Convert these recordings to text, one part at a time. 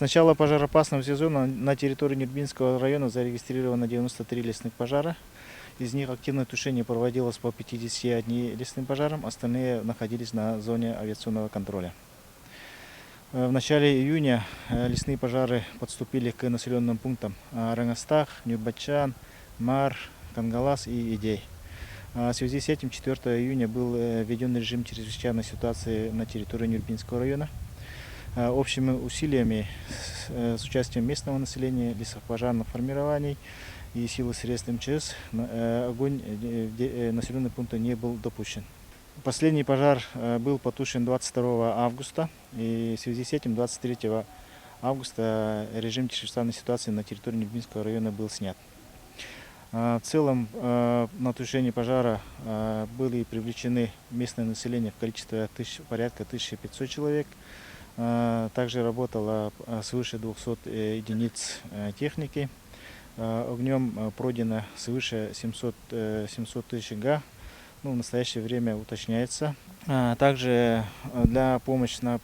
начала пожароопасного сезона на территории Нюрбинского района зарегистрировано 93 лесных пожара. Из них активное тушение проводилось по 51 лесным пожарам, остальные находились на зоне авиационного контроля. В начале июня лесные пожары подступили к населенным пунктам Рангастах, Нюрбачан, Мар, Кангалас и Идей. В связи с этим 4 июня был введен режим чрезвычайной ситуации на территории Нюрбинского района. Общими усилиями с участием местного населения, лесопожарных формирований и силы средств МЧС огонь в населенные пункты не был допущен. Последний пожар был потушен 22 августа, и в связи с этим 23 августа режим чрезвычайной ситуации на территории Нюрбинского района был снят. В целом на тушение пожара были привлечены местное население в количестве порядка 1500 человек. Также работало свыше 200 единиц техники. Огнем пройдено свыше 700 тысяч га. В настоящее время уточняется. Также для помощи на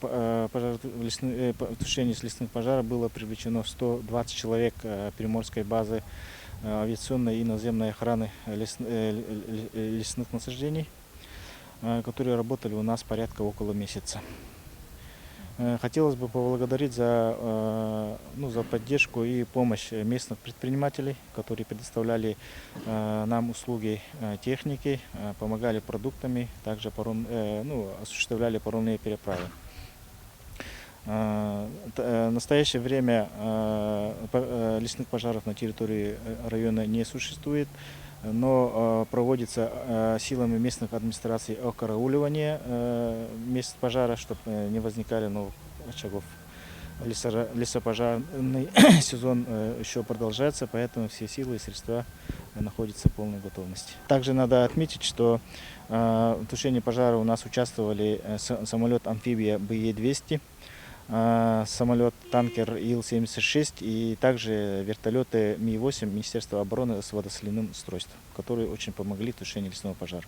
тушении лесных пожаров было привлечено 120 человек Приморской базы авиационной и наземной охраны лесных насаждений, которые работали у нас порядка около месяца. Хотелось бы поблагодарить за поддержку и помощь местных предпринимателей, которые предоставляли нам услуги техники, помогали продуктами, также осуществляли паромные переправы. В настоящее время лесных пожаров на территории района не существует, но проводится силами местных администраций окарауливание мест пожара, чтобы не возникали новых очагов. Лесопожарный сезон еще продолжается, поэтому все силы и средства находятся в полной готовности. Также надо отметить, что в тушении пожара у нас участвовали самолет-амфибия БЕ-200, самолет-танкер Ил-76 и также вертолеты Ми-8 Министерства обороны с водосоляным устройством, которые очень помогли в тушении лесного пожара.